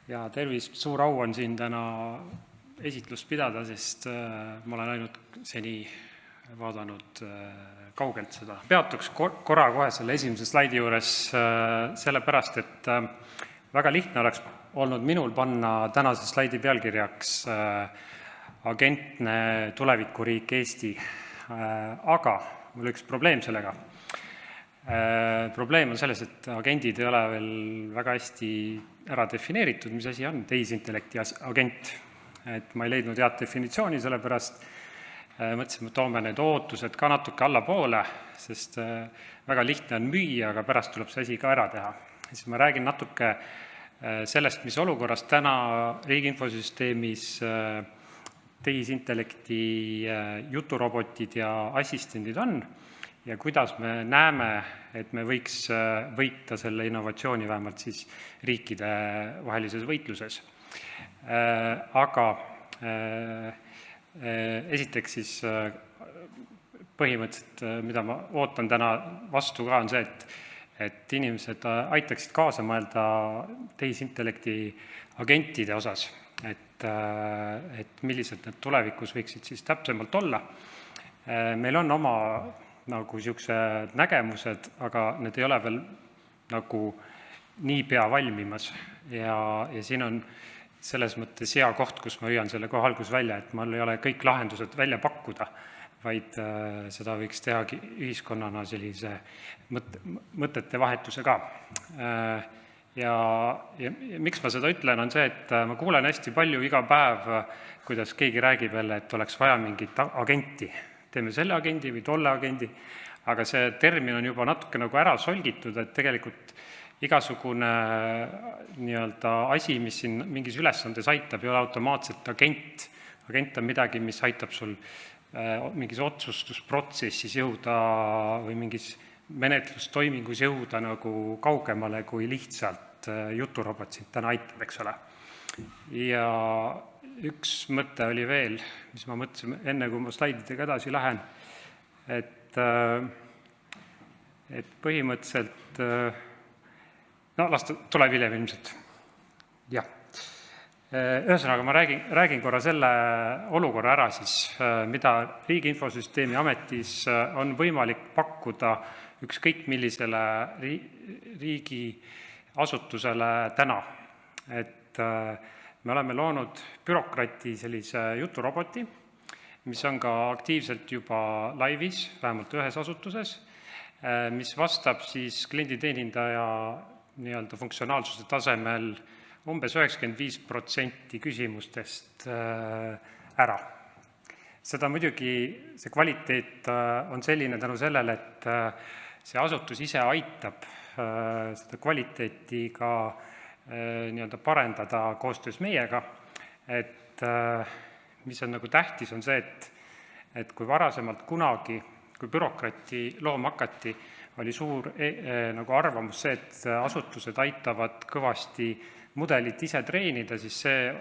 Ja tervis, suur au on siin täna esitlust pidada, sest ma olen ainult seni vaadanud kaugelt seda. Peatuks korra kohe selle esimese slaidi juures sellepärast, et väga lihtne oleks olnud minul panna tänase slaidi pealkirjaks agentne tulevikuriik Eesti, aga mul üks probleem sellega. Probleem on selles, et agendid ei ole veel väga hästi ära defineeritud, mis asi on tehisintellekti agent. Et ma ei leidnud head definitsiooni, sellepärast mõtlesime, et toome need ootused ka natuke allapoole, sest väga lihtne on müüa, aga pärast tuleb see asi ka ära teha. Siis ma räägin natuke sellest, mis olukorras täna riigi infosüsteemis tehisintellekti juturobotid ja assistendid on ja kuidas me näeme, et me võiks võita selle innovatsiooni vähemalt siis riikide vahelises võitluses. Aga esiteks siis põhimõtteliselt, mida ma ootan täna vastu ka, on see, et inimesed aitaksid kaasa mõelda tehisintellekti agentide osas, et millised need tulevikus võiksid siis täpsemalt olla. Meil on oma nagu niisugused nägemused, aga need ei ole veel nagu niipea valmimas ja siin on selles mõttes hea koht, kus ma hüüan selle kohe alguses välja, et mul ei ole kõik lahendused välja pakkuda, vaid seda võiks tehagi ühiskonnana sellise mõtete vahetuse ka. Ja miks ma seda ütlen, on see, et ma kuulen hästi palju iga päev, kuidas keegi räägib jälle, et oleks vaja mingit agenti. Teeme selle agendi või tolle agendi, aga see termin on juba natuke nagu ära solgitud, et tegelikult igasugune asi, mis siin mingis ülesandes aitab, ei ole automaatselt agent. Agent on midagi, mis aitab sul mingis otsustusprotsessis jõuda või mingis menetlustoimingus jõuda nagu kaugemale kui lihtsalt juturobot sind täna aitab, eks ole. Ja üks mõte oli veel, mis ma mõtlesin enne, kui ma slaididega edasi lähen, et põhimõtteliselt, las tuleb hiljem ilmselt. Jah. Ühesõnaga, ma räägin korra selle olukorra ära siis, mida Riigi Infosüsteemi Ametis on võimalik pakkuda ükskõik millisele riigi asutusele täna. Et me oleme loonud bürokrati sellise juturoboti, mis on ka aktiivselt juba laivis, vähemalt ühes asutuses, mis vastab siis klienditeenindaja funktsionaalsuse tasemel umbes 95% küsimustest ära. Seda muidugi, see kvaliteet on selline tänu sellele, et see asutus ise aitab seda kvaliteeti ka parendada koostöös meiega, et mis on nagu tähtis, on see, et kui varasemalt kunagi, kui bürokrati looma hakati, oli suur nagu arvamus see, et asutused aitavad kõvasti mudelit ise treenida, siis see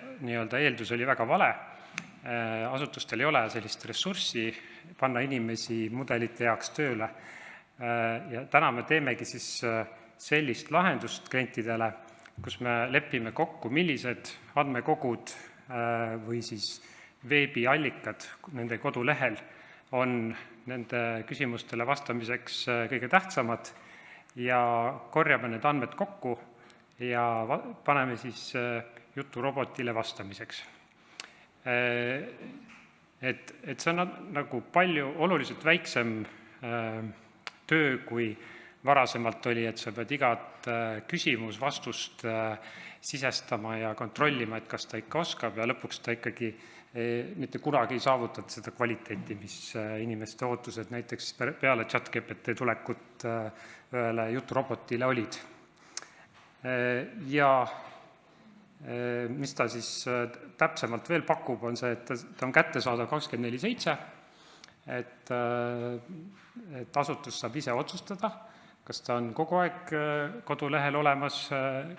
eeldus oli väga vale. Asutustel ei ole sellist ressurssi panna inimesi mudelite jaoks tööle. Ja täna me teemegi siis sellist lahendust klientidele, kus me lepime kokku, millised andmekogud või siis veebiallikad nende kodulehel on nende küsimustele vastamiseks kõige tähtsamad ja korjame need andmed kokku ja paneme siis juturobotile vastamiseks. Et see on nagu palju oluliselt väiksem töö, kui varasemalt oli, et sa pead igat küsimus-vastust sisestama ja kontrollima, et kas ta ikka oskab ja lõpuks ta ikkagi mitte kunagi ei saavutad seda kvaliteeti, mis inimeste ootused näiteks peale ChatGPT tulekut ühele juturobotile olid. Ja mis ta siis täpsemalt veel pakub, on see, et ta on kättesaadav 24/7, et asutus saab ise otsustada, kas ta on kogu aeg kodulehel olemas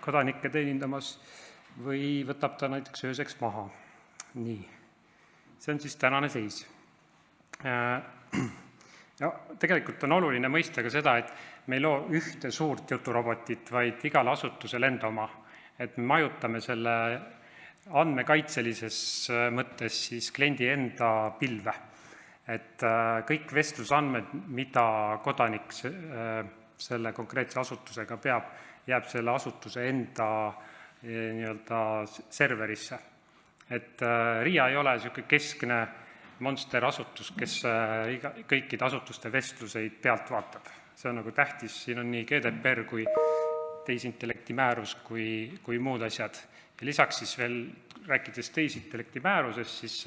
kodanikke teenindamas või võtab ta näiteks ööseks maha. Nii, see on siis tänane seis. Ja tegelikult on oluline mõista ka seda, et me ei loo ühte suurt juturobotit, vaid igal asutusel enda oma. et me majutame selle andmekaitselises mõttes siis kliendi enda pilve. Et kõik vestlusandmed, mida kodanik selle konkreetse asutusega peab, jääb selle asutuse enda nii-öelda serverisse. Et RIA ei ole niisugune keskne monsterasutus, kes kõikide asutuste vestluseid pealt vaatab. See on nagu tähtis, siin on nii GDPR kui tehisintellekti määrus kui muud asjad. Ja lisaks siis veel, rääkides tehisintellekti määrusest, siis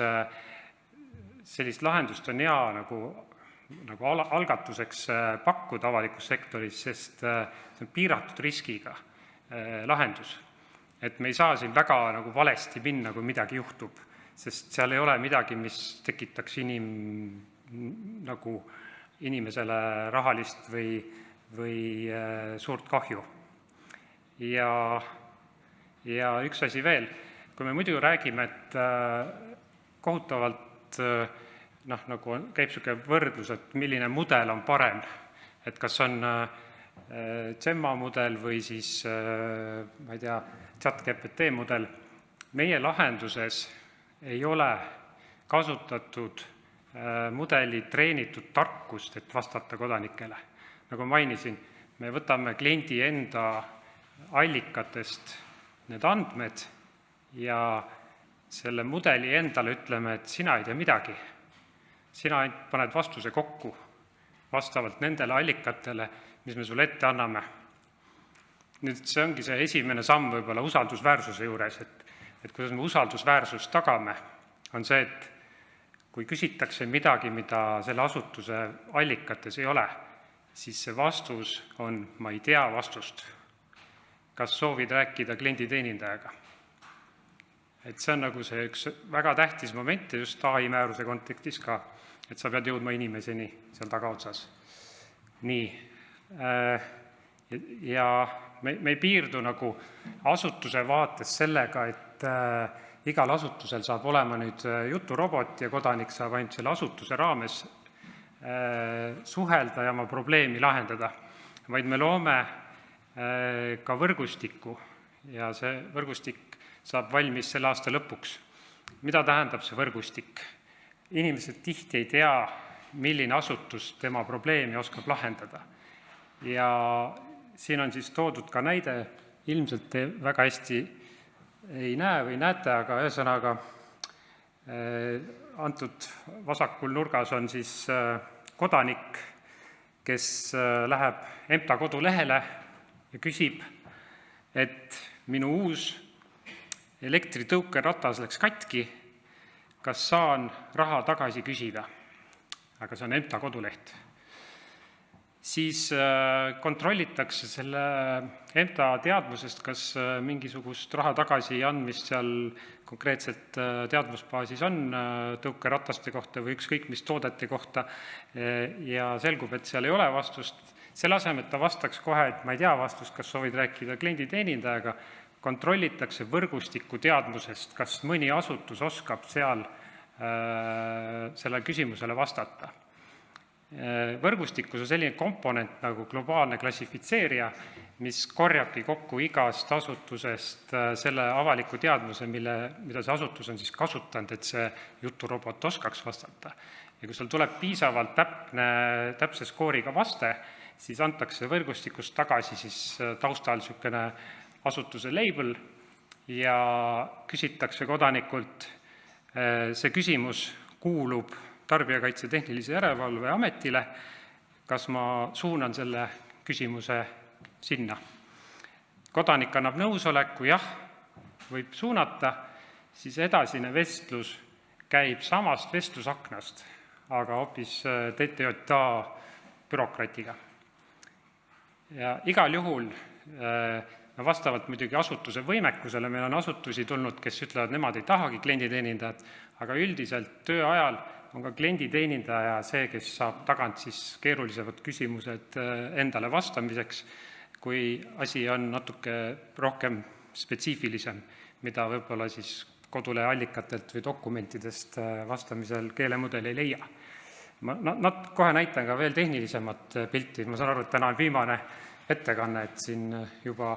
sellist lahendust on hea nagu algatuseks pakkuda avalikus sektoris, sest see on piiratud riskiga lahendus. Et me ei saa siin väga nagu valesti minna, kui midagi juhtub, sest seal ei ole midagi, mis tekitaks nagu inimesele rahalist või suurt kahju. Ja üks asi veel, kui me muidu räägime, et kohutavalt nagu käib niisugune võrdlus, et milline mudel on parem, et kas on Gemma mudel või siis, ma ei tea, ChatGPT mudel. Meie lahenduses ei ole kasutatud mudeli treenitud tarkust, et vastata kodanikele. Nagu mainisin, me võtame kliendi enda allikatest need andmed ja selle mudeli endale ütleme, et sina ei tea midagi. Sina paned vastuse kokku vastavalt nendele allikatele, mis me sulle ette anname. Nüüd see ongi see esimene samm võib-olla usaldusväärsuse juures, et kuidas me usaldusväärsust tagame, on see, et kui küsitakse midagi, mida selle asutuse allikates ei ole, siis see vastus on, ma ei tea vastust. Kas soovid rääkida klienditeenindajaga? Et see on nagu see üks väga tähtis moment ja just AI määruse kontekstis ka, et sa pead jõudma inimeseni seal tagaotsas. Nii, ja me ei piirdu nagu asutuse vaates sellega, et igal asutusel saab olema nüüd juturobot ja kodanik saab ainult selle asutuse raames suhelda ja oma probleemi lahendada, vaid me loome ka võrgustiku ja see võrgustik saab valmis selle aasta lõpuks. Mida tähendab see võrgustik? Inimesed tihti ei tea, milline asutus tema probleemi oskab lahendada. Ja siin on siis toodud ka näide, ilmselt te väga hästi ei näe või näete, aga ühesõnaga antud vasakul nurgas on siis kodanik, kes läheb EMTA kodulehele ja küsib, et minu uus elektritõukeratas läks katki, kas saan raha tagasi küsida? Aga see on EMTA koduleht. Siis kontrollitakse selle EMTA teadmusest, kas mingisugust raha tagasi andmist seal konkreetselt teadmusbaasis on tõukerataste kohta või ükskõik mis toodete kohta ja selgub, et seal ei ole vastust. Selle asemel, et ta vastaks kohe, et ma ei tea vastust, kas soovid rääkida klienditeenindajaga, kontrollitakse võrgustiku teadmusest, kas mõni asutus oskab seal selle küsimusele vastata. Võrgustikus on selline komponent nagu globaalne klassifitseerija, mis korjabki kokku igast asutusest selle avaliku teadmuse, mida see asutus on siis kasutanud, et see juturobot oskaks vastata. Ja kui sul tuleb piisavalt täpse skooriga vaste, siis antakse võrgustikust tagasi siis taustal niisugune asutuse label ja küsitakse kodanikult, see küsimus kuulub Tarbijakaitse Tehnilise Järelevalve Ametile, kas ma suunan selle küsimuse sinna. Kodanik annab nõusoleku, jah, võib suunata, siis edasine vestlus käib samast vestlusaknast, aga hoopis TTJA bürokratiga. Ja igal juhul vastavalt muidugi asutuse võimekusele, meil on asutusi tulnud, kes ütlevad, nemad ei tahagi klienditeenindajat, aga üldiselt töö ajal on ka klienditeenindaja see, kes saab tagant siis keerulisemad küsimused endale vastamiseks, kui asi on natuke rohkem spetsiifilisem, mida võib-olla siis kodulehe allikatelt või dokumentidest vastamisel keelemudel ei leia. Ma kohe näitan ka veel tehnilisemat pilti, ma saan aru, et täna on viimane ettekanne, et siin juba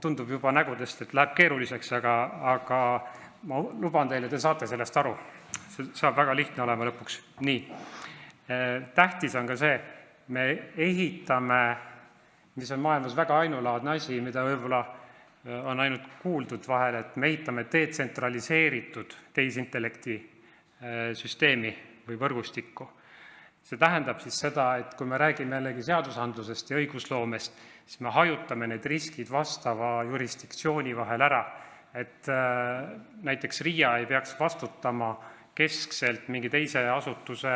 tundub juba nägudest, et läheb keeruliseks, aga ma luban teile, te saate sellest aru. See saab väga lihtne olema lõpuks. Nii, tähtis on ka see, me ehitame, mis on maailmas väga ainulaadne asi, mida võib-olla on ainult kuuldud vahel, et me ehitame detsentraliseeritud tehisintellekti süsteemi või võrgustikku. See tähendab siis seda, et kui me räägime jällegi seadusandlusest ja õigusloomest, siis me hajutame need riskid vastava jurisdiktsiooni vahel ära, et näiteks RIA ei peaks vastutama keskselt mingi teise asutuse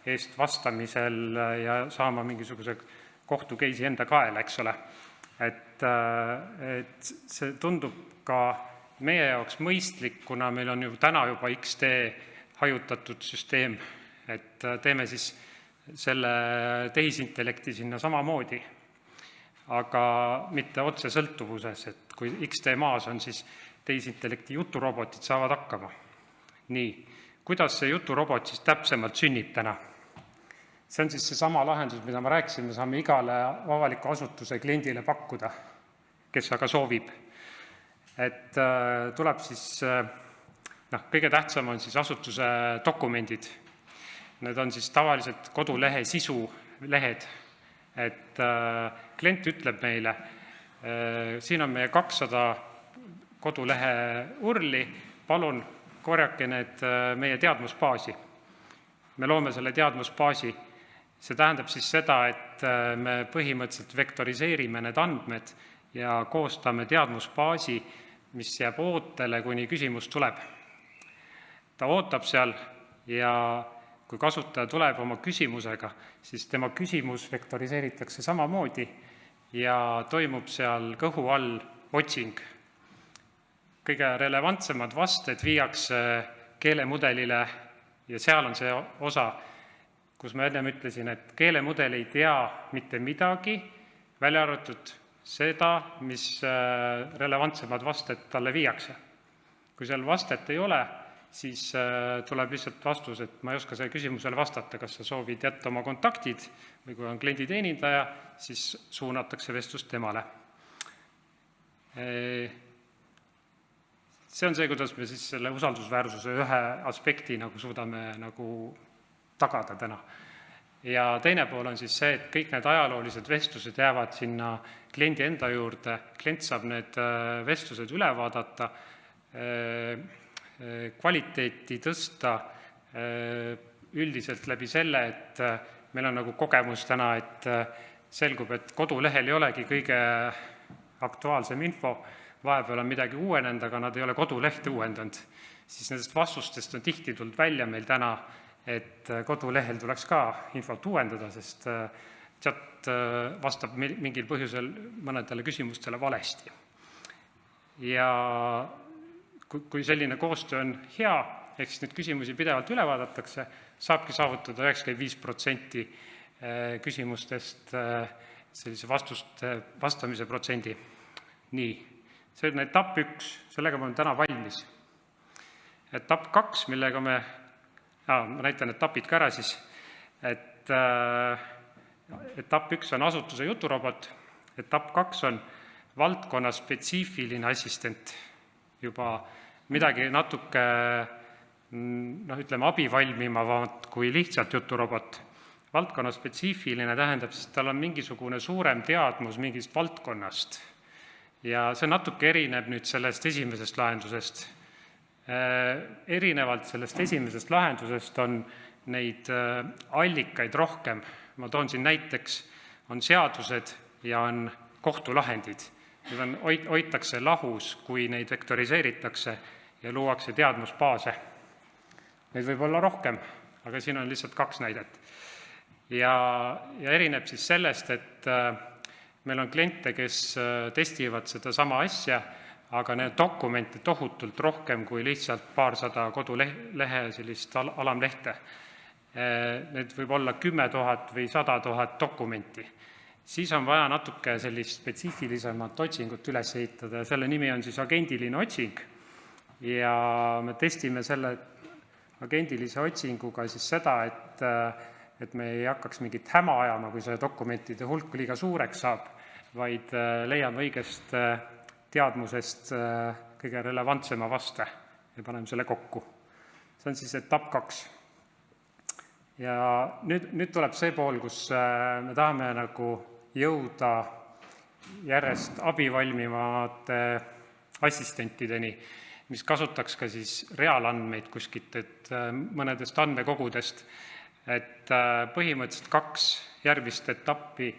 eest vastamisel ja saama mingisuguse kohtukeisi enda kaela, eks ole. Et see tundub ka meie jaoks mõistlik, kuna meil on ju täna juba XD hajutatud süsteem, et teeme siis selle tehisintellekti sinna samamoodi, aga mitte otse sõltuvuses, et kui XD maas on, siis tehisintellekti juturobotid saavad hakkama. Nii, kuidas see juturobot siis täpsemalt sünnib täna? See on siis see sama lahendus, mida ma rääkisin, me saame igale avaliku asutuse kliendile pakkuda, kes aga soovib. Et tuleb siis, kõige tähtsam on siis asutuse dokumendid. Need on siis tavaliselt kodulehe sisulehed, et klient ütleb meile, siin on meie 200 kodulehe urli, palun korjake need meie teadmusbaasi. Me loome selle teadmusbaasi. See tähendab siis seda, et me põhimõtteliselt vektoriseerime need andmed ja koostame teadmusbaasi, mis jääb ootele, kuni küsimus tuleb. Ta ootab seal ja kui kasutaja tuleb oma küsimusega, siis tema küsimus vektoriseeritakse samamoodi ja toimub seal kõhu all otsing. Kõige relevantsemad vasted viiakse keelemudelile ja seal on see osa, kus ma enne ütlesin, et keelemudel ei tea mitte midagi, välja arvatud seda, mis relevantsemad vasted talle viiakse. Kui seal vastet ei ole, siis tuleb lihtsalt vastus, et ma ei oska selle küsimusele vastata, kas sa soovid jätta oma kontaktid või kui on klienditeenindaja, siis suunatakse vestlust temale. See on see, kuidas me siis selle usaldusväärsuse ühe aspekti suudame tagada täna. Ja teine pool on siis see, et kõik need ajaloolised vestlused jäävad sinna kliendi enda juurde, klient saab need vestlused üle vaadata, kvaliteeti tõsta üldiselt läbi selle, et meil on kogemus täna, et selgub, et kodulehel ei olegi kõige aktuaalsem info, vahepeal on midagi uuenenud, aga nad ei ole kodulehte uuendanud. Siis nendest vastustest on tihti tulnud välja meil täna, et kodulehel tuleks ka infot uuendada, sest chat vastab mingil põhjusel mõnedele küsimustele valesti. Ja kui selline koostöö on hea, ehk siis neid küsimusi pidevalt üle vaadatakse, saabki saavutada 95% küsimustest sellise vastamise protsendi. Nii, see on etapp 1, sellega ma olen täna valmis. Etapp 2, millega ma näitan etapid ka ära siis, et etapp 1 on asutuse juturobot, etapp 2 on valdkonna spetsiifiline assistent, juba midagi natuke abivalmimavat kui lihtsalt juturobot. Valdkonna spetsiifiline tähendab, sest tal on mingisugune suurem teadmus mingist valdkonnast ja see natuke erineb nüüd sellest esimesest lahendusest. Erinevalt sellest esimesest lahendusest on neid allikaid rohkem. Ma toon siin näiteks, on seadused ja on kohtulahendid. Need hoitakse lahus, kui neid vektoriseeritakse ja luuakse teadmusbaase. Neid võib olla rohkem, aga siin on lihtsalt 2 näidet. Ja erineb siis sellest, et meil on kliente, kes testivad seda sama asja, aga need dokumente tohutult rohkem kui lihtsalt paarsada kodulehe sellist alamlehte. Need võib olla 10 000 või 100 000 dokumenti. Siis on vaja natuke sellist spetsiifilisemat otsingut üles ehitada ja selle nimi on siis agendiline otsing. Ja me testime selle agendilise otsinguga siis seda, et me ei hakkaks mingit häma ajama, kui see dokumentide hulk liiga suureks saab, vaid leiame õigest teadmusest kõige relevantsema vaste ja paneme selle kokku. See on siis etapp 2. Ja nüüd tuleb see pool, kus me tahame nagu jõuda järjest abivalmimate assistentideni, mis kasutaks ka siis reaalandmeid kuskilt, et mõnedest andmekogudest, et põhimõtteliselt 2 järgmist etappi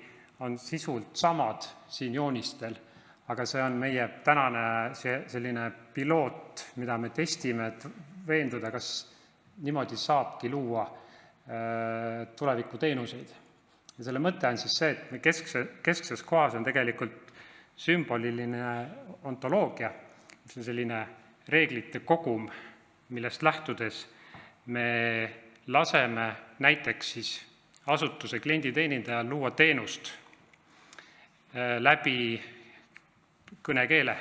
on sisult samad siin joonistel, aga see on meie tänane selline piloot, mida me testime, et veenduda, kas niimoodi saabki luua tulevikuteenuseid. Ja selle mõte on siis see, et me keskses kohas on tegelikult sümboliline ontoloogia, mis on selline reeglite kogum, millest lähtudes me laseme näiteks siis asutuse klienditeenindajal luua teenust läbi kõnekeele,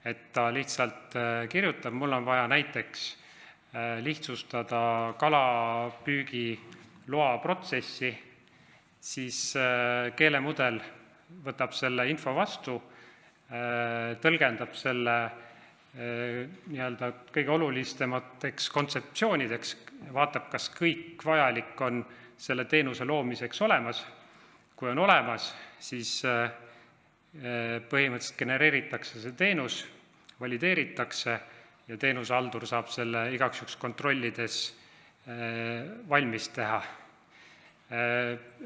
et ta lihtsalt kirjutab, mul on vaja näiteks lihtsustada kalapüügi loa protsessi, siis keelemudel võtab selle info vastu, tõlgendab selle nii-öelda kõige olulisemateks kontseptsioonideks, vaatab, kas kõik vajalik on selle teenuse loomiseks olemas. Kui on olemas, siis põhimõtteliselt genereeritakse see teenus, valideeritakse ja teenusehaldur saab selle igaks juhuks kontrollides valmis teha.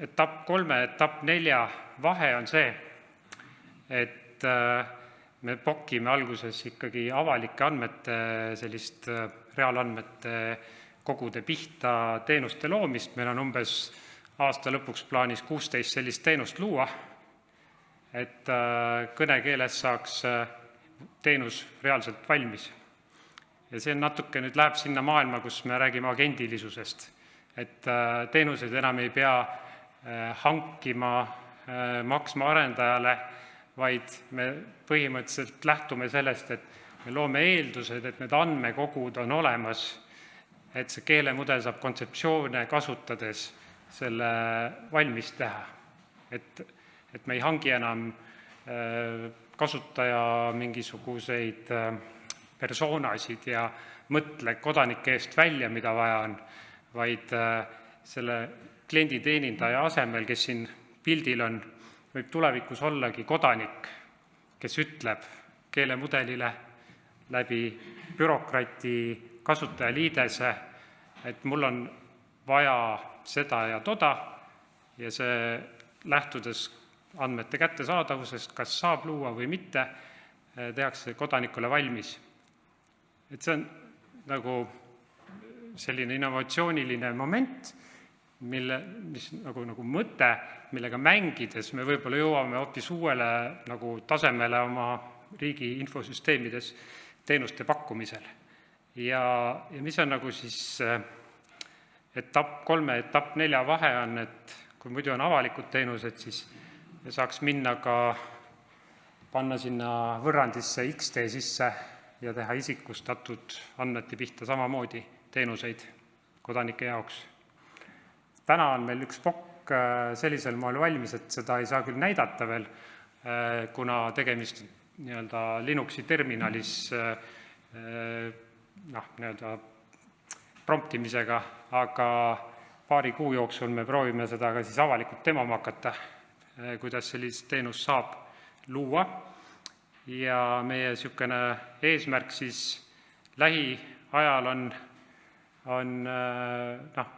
Etapp 3 ja etapp 4 vahe on see, et me pokime alguses ikkagi avalike andmete, sellist reaalandmete kogude pihta teenuste loomist. Meil on umbes aasta lõpuks plaanis 16 sellist teenust luua, et kõnekeeles saaks teenus reaalselt valmis. Ja see natuke nüüd läheb sinna maailma, kus me räägime agendilisusest, et teenuseid enam ei pea hankima, maksma arendajale, vaid me põhimõtteliselt lähtume sellest, et me loome eeldused, et need andmekogud on olemas, et see keelemudel saab kontseptsioone kasutades selle valmis teha. Et me ei hangi enam kasutaja mingisuguseid persoonasid ja mõtle kodanike eest välja, mida vaja on, vaid selle klienditeenindaja asemel, kes siin pildil on, võib tulevikus ollagi kodanik, kes ütleb keelemudelile läbi bürokrati kasutajaliidese, et mul on vaja seda ja toda ja see lähtudes andmete kättesaadavusest, kas saab luua või mitte, tehakse kodanikule valmis. Et see on nagu selline innovatsiooniline moment, mis nagu mõte, millega mängides me võib-olla jõuame hoopis uuele nagu tasemele oma riigi infosüsteemides teenuste pakkumisel. Ja mis on nagu siis etapp 3 ja etapp 4 vahe on, et kui muidu on avalikud teenused, siis saaks minna ka panna sinna võrrandisse XD sisse ja teha isikustatud andmete pihta samamoodi teenuseid kodanike jaoks. Täna on meil üks POC sellisel moel valmis, et seda ei saa küll näidata veel, kuna tegemist nii-öelda Linuxi terminalis nii-öelda promptimisega, aga paari kuu jooksul me proovime seda ka siis avalikult demoma hakata, kuidas sellist teenust saab luua. Ja meie niisugune eesmärk siis lähiajal on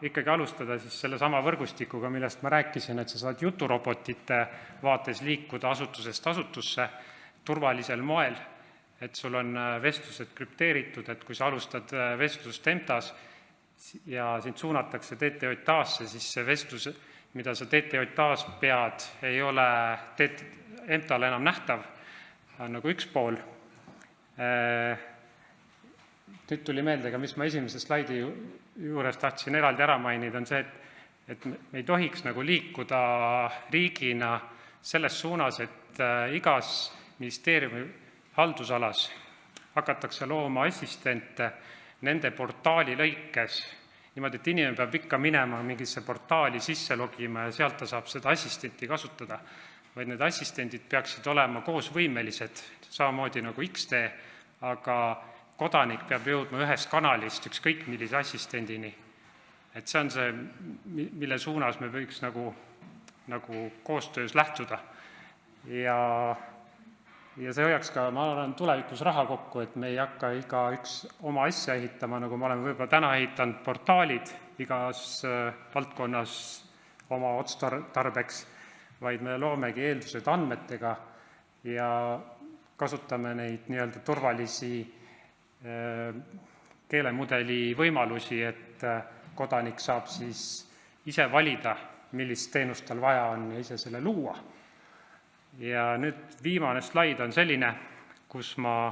ikkagi alustada siis selle sama võrgustikuga, millest ma rääkisin, et sa saad juturobotite vaates liikuda asutusest asutusse turvalisel moel, et sul on vestlused krüpteeritud, et kui sa alustad vestlust EMTA-s ja sind suunatakse TTJA-sse, siis see vestlus, mida sa TTJA-s pead, ei ole EMTA-le enam nähtav, on nagu üks pool. Nüüd tuli meelde ka, mis ma esimese slaidi juures tahtsin eraldi ära mainida, on see, et me ei tohiks nagu liikuda riigina selles suunas, et igas ministeeriumi haldusalas hakatakse looma assistente nende portaali lõikes, niimoodi, et inimene peab ikka minema mingisse portaali sisse logima ja sealt ta saab seda assistenti kasutada, vaid need assistendid peaksid olema koosvõimelised, samamoodi nagu XD, aga kodanik peab jõudma ühest kanalist ükskõik millise assistendini. Et see on see, mille suunas me võiks nagu koostöös lähtuda. Ja see hoiaks ka, ma olen tulevikus raha kokku, et me ei hakka iga üks oma asja ehitama, nagu ma olen võib-olla täna ehitanud portaalid igas valdkonnas oma otstarbeks, vaid me loomegi eeldused andmetega ja kasutame neid nii-öelda turvalisi keelemudeli võimalusi, et kodanik saab siis ise valida, millist teenust tal vaja on ja ise selle luua. Ja nüüd viimane slaid on selline, kus ma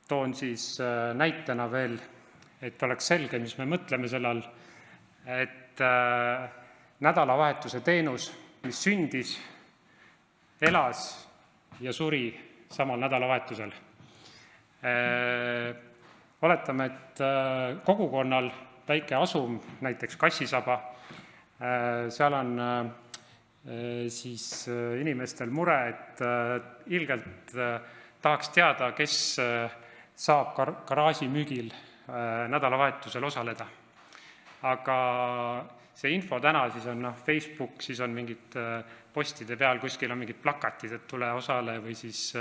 toon siis näitena veel, et oleks selge, mis me mõtleme selle all, et nädalavahetuse teenus, mis sündis, elas ja suri samal nädalavahetusel. Oletame, et kogukonnal väike asum, näiteks Kassisaba, seal on siis inimestel mure, et ilgelt tahaks teada, kes saab garaažimüügil nädalavahetusel osaleda. Aga see info täna siis on Facebook, siis on mingid postide peal, kuskil on mingid plakatid, et tule osale või siis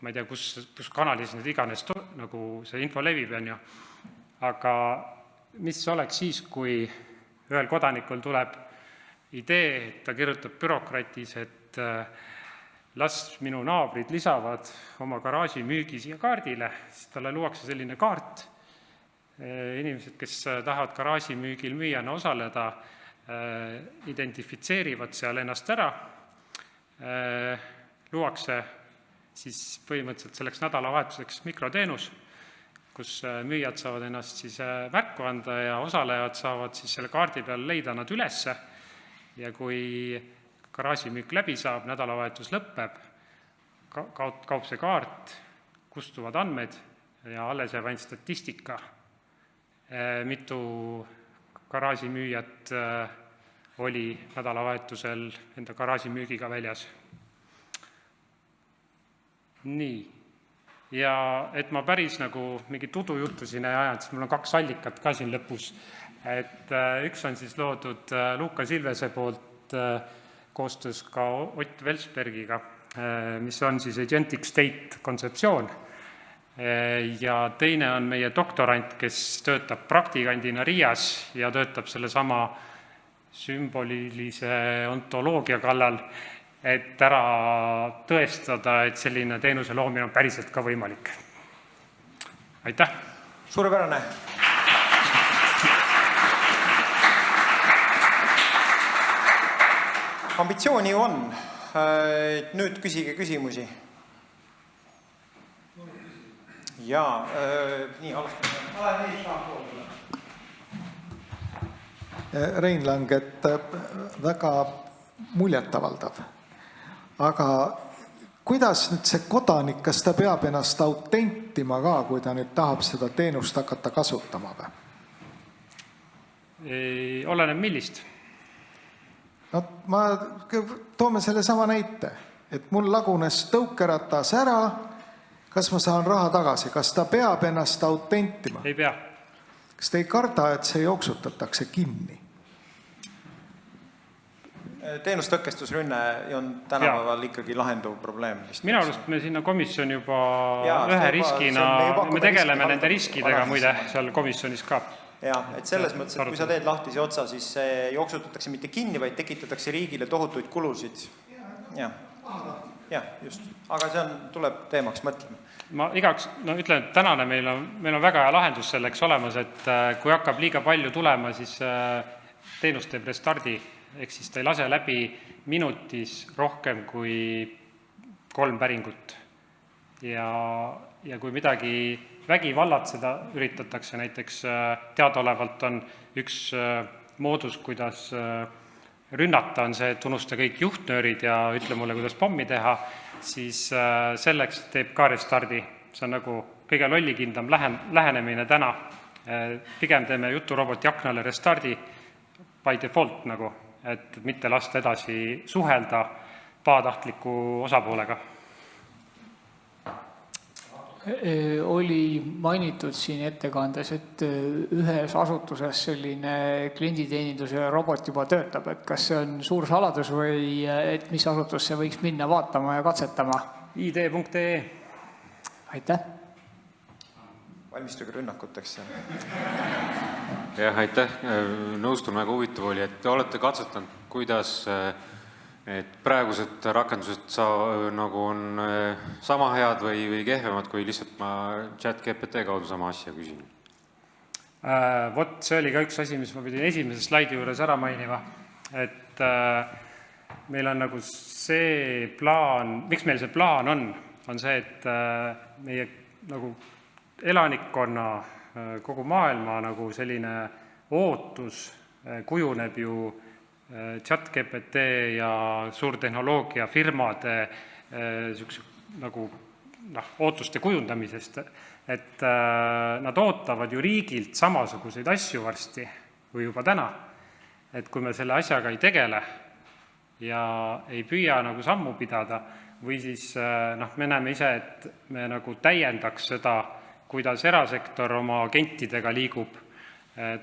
ma ei tea, kus kanalis need iganes nagu see info levib, on ju. Aga mis oleks siis, kui ühel kodanikul tuleb idee, et ta kirjutab bürokratis, et las minu naabrid lisavad oma garaaži müügi siia kaardile, siis talle luuakse selline kaart. Inimesed, kes tahavad garaaži müügil müüjana osaleda, identifitseerivad seal ennast ära, luuakse siis põhimõtteliselt selleks nädalavahetuseks mikroteenus, kus müüjad saavad ennast siis märku anda ja osalejad saavad siis selle kaardi peal leida nad ülesse ja kui garaažimüük läbi saab, nädalavahetus lõpeb, kaob see kaart, kustuvad andmed ja alles jääb ainult statistika, mitu garaažimüüjat oli nädalavahetusel enda garaažimüügiga väljas. Nii, ja et ma päris nagu mingi tudujuttu siin ei ajanud, siis mul on 2 allikat ka siin lõpus. Et üks on siis loodud Luuka Silvese poolt koostöös ka Ott Velsbergiga, mis on siis agentic state kontseptsioon. Ja teine on meie doktorant, kes töötab praktikandina Riias ja töötab selle sama sümbolilise ontoloogia kallal, et ära tõestada, et selline teenuse loomine on päriselt ka võimalik. Aitäh! Suurepärane! Ambitsiooni ju on. Nüüd küsige küsimusi. Jaa, nii alustame. Rein Lang, et väga muljetavaldav. Aga kuidas nüüd see kodanik, kas ta peab ennast autentima ka, kui ta nüüd tahab seda teenust hakata kasutama või? Oleneb millist? No, toome selle sama näite, et mul lagunes tõukeratas ära, kas ma saan raha tagasi, kas ta peab ennast autentima? Ei pea. Kas te ei karda, et see jooksutatakse kinni? Teenustõkestusrünne on tänapäeval ikkagi lahenduv probleem. Minu arust me sinna komisjon juba ühe riskina, me tegeleme nende riskidega muide seal komisjonis ka. Ja, et selles mõttes, et kui sa teed lahtisi otsa, siis jooksutatakse mitte kinni, vaid tekitatakse riigile tohutuid kulusid. Ja, just. Aga see tuleb teemaks mõtlema. Ma ütlen, et tänane meil on väga hea lahendus selleks olemas, et kui hakkab liiga palju tulema, siis teenus teeb restardi, ehk siis ta ei lase läbi minutis rohkem kui 3 päringut. Ja kui midagi vägivallatseda üritatakse, näiteks teadaolevalt on üks moodus, kuidas rünnata, on see, et unusta kõik juhtnöörid ja ütle mulle, kuidas pommi teha, siis selleks teeb ka restardi. See on nagu kõige lollikindlam lähenemine täna. Pigem teeme juturoboti aknale restardi by default, et mitte lasta edasi suhelda pahatahtliku osapoolega. Oli mainitud siin ettekandes, et ühes asutuses selline klienditeeninduse robot juba töötab, et kas see on suur saladus või et mis asutus see võiks minna vaatama ja katsetama? ID.ee. Aitäh! Valmistuge rünnakuteks. Jah, aitäh! Nõustun, väga huvitav oli, et te olete katsetanud, kuidas et praegused rakendused nagu on sama head või kehvemad, kui lihtsalt ma ChatGPT kaudu sama asja küsin? Vot, see oli ka üks asi, mis ma pidin esimese slaidi juures ära mainima, et meil on nagu see plaan, miks meil see plaan on see, et meie nagu elanikkonna, kogu maailma nagu selline ootus kujuneb ju ChatGPT ja suurtehnoloogiafirmade nagu ootuste kujundamisest, et nad ootavad ju riigilt samasuguseid asju varsti või juba täna, et kui me selle asjaga ei tegele ja ei püüa nagu sammu pidada või siis me näeme ise, et me nagu täiendaks seda, kuidas erasektor oma agentidega liigub,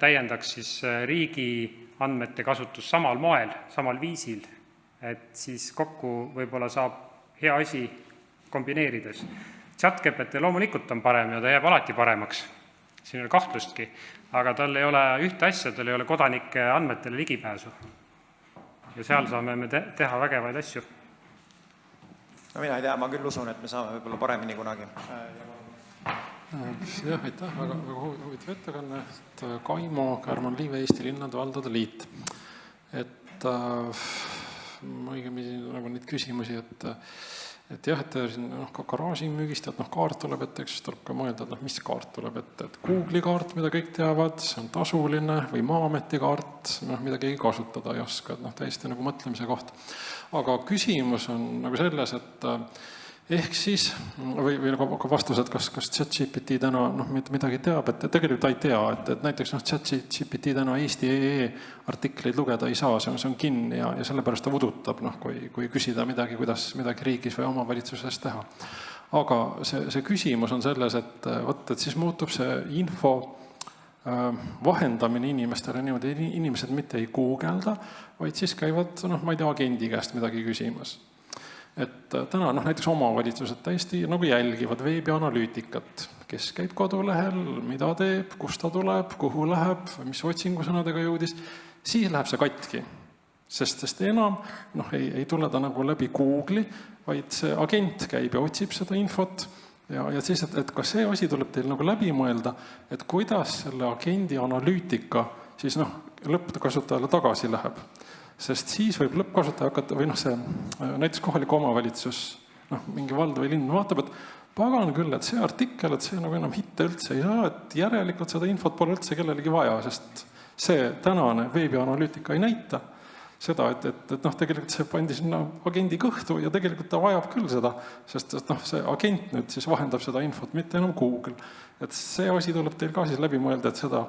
täiendaks siis riigi andmete kasutus samal moel, samal viisil, et siis kokku võib-olla saab hea asi kombineerides. ChatGPT loomulikult on parem ja ta jääb alati paremaks, siin ei ole kahtlustki, aga tal ei ole ühte asja, tal ei ole kodanike andmetele ligipääsu. Ja seal saame me teha vägevaid asju. No mina ei tea, ma küll usun, et me saame võib-olla paremini kunagi. Jah, aitäh, väga huvitav ettekanne. Kaimo Kärman-Liive, Eesti Linnade Valdade Liit. Et ma õigemini nagu neid küsimusi, et jah, et siin ka garaaži müügist, et kaart tuleb, et eks tuleb ka mõelda, et mis kaart tuleb, et Google'i kaart, mida kõik teavad, see on tasuline, või Maa-ameti kaart, mida keegi kasutada ei oska, et täiesti nagu mõtlemise koht. Aga küsimus on nagu selles, et ehk siis, või nagu vastus, et kas ChatGPT täna midagi teab, et tegelikult ta ei tea, et näiteks ChatGPT täna Eesti.ee artikleid lugeda ei saa, see on kinni ja sellepärast ta vudutab, kui küsida midagi, kuidas midagi riigis või omavalitsuses teha. Aga see küsimus on selles, et siis muutub see info vahendamine inimestele niimoodi, inimesed mitte ei googelda, vaid siis käivad, ma ei tea, agendi käest midagi küsimas. Et täna näiteks omavalitsused täiesti nagu jälgivad veebianalüütikat, kes käib kodulehel, mida teeb, kust ta tuleb, kuhu läheb, mis otsingusõnadega jõudis, siis läheb see katki. Sest enam ei tule ta nagu läbi Google'i, vaid see agent käib ja otsib seda infot ja siis, et kas see asi tuleb teil nagu läbi mõelda, et kuidas selle agendi analüütika siis lõppkasutajale tagasi läheb. Sest siis võib lõppkasutaja hakata, või see näiteks kohalik omavalitsus, mingi vald või linn vaatab, et pagan küll, et see artikkel, et see nagu enam hitte üldse ei saa, et järelikult seda infot pole üldse kellelegi vaja, sest see tänane veebianalüütika ei näita seda, et tegelikult see pandi sinna agendi kõhtu ja tegelikult ta vajab küll seda, sest see agent nüüd siis vahendab seda infot, mitte enam Google. Et see asi tuleb teil ka siis läbi mõelda, et seda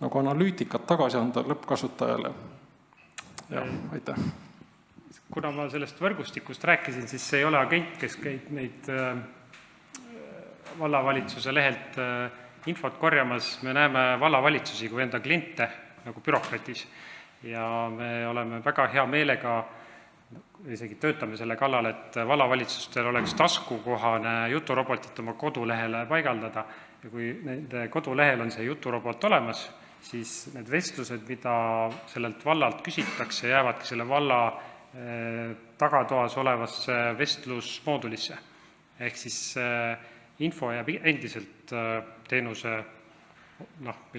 nagu analüütikat tagasi anda lõppkasutajale. Ja, aitäh. Kuna ma sellest võrgustikust rääkisin, siis see ei ole agent, kes käib neid vallavalitsuse lehelt infot korjamas. Me näeme vallavalitsusi kui enda kliente nagu bürokratis ja me oleme väga hea meelega, isegi töötame selle kallal, et vallavalitsustel oleks taskukohane juturobotit oma kodulehele paigaldada ja kui nende kodulehel on see juturobot olemas, siis need vestlused, mida sellelt vallalt küsitakse, jäävadki selle valla tagatoas olevasse vestlusmoodulisse. Ehk siis info jääb endiselt teenuse,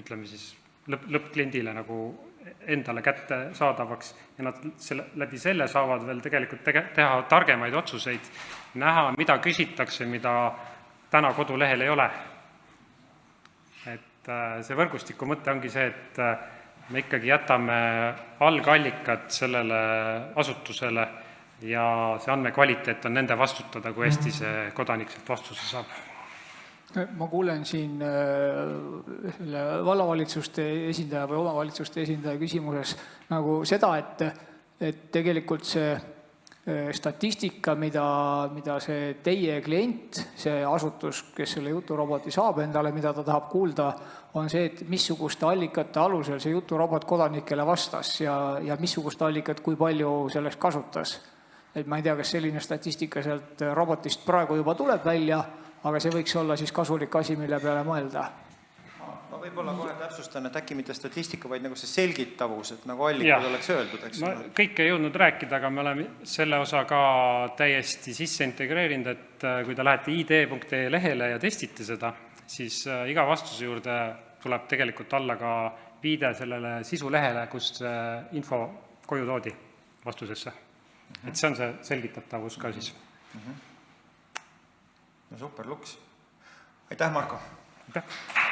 ütleme siis lõppkliendile nagu endale kätte saadavaks ja nad läbi selle saavad veel tegelikult teha targemaid otsuseid, näha, mida küsitakse, mida täna kodulehel ei ole. See võrgustiku mõte ongi see, et me ikkagi jätame algallikad sellele asutusele ja see andmekvaliteet on nende vastutada, kui hästi see kodanik sealt vastuse saab. Ma kuulen siin vallavalitsuste esindaja või omavalitsuste esindaja küsimuses nagu seda, et tegelikult see statistika, mida see teie klient, see asutus, kes selle juturoboti saab endale, mida ta tahab kuulda, on see, et missuguste allikate alusel see juturobot kodanikele vastas ja missugust allikat kui palju sellest kasutas. Et ma ei tea, kas selline statistika sealt robotist praegu juba tuleb välja, aga see võiks olla siis kasulik asi, mille peale mõelda. Ma võib-olla kohe täpsustan, et äkki mitte statistika, vaid nagu see selgitavus, et nagu allikad oleks öeldud, eks. Ma kõike ei jõudnud rääkida, aga me oleme selle osa ka täiesti sisse integreerinud, et kui te lähete id.ee lehele ja testite seda, siis iga vastuse juurde tuleb tegelikult alla ka viide sellele sisulehele, kust info koju toodi vastusesse. Et see on see selgitatavus ka siis. No super, Luks. Aitäh, Marko! Aitäh!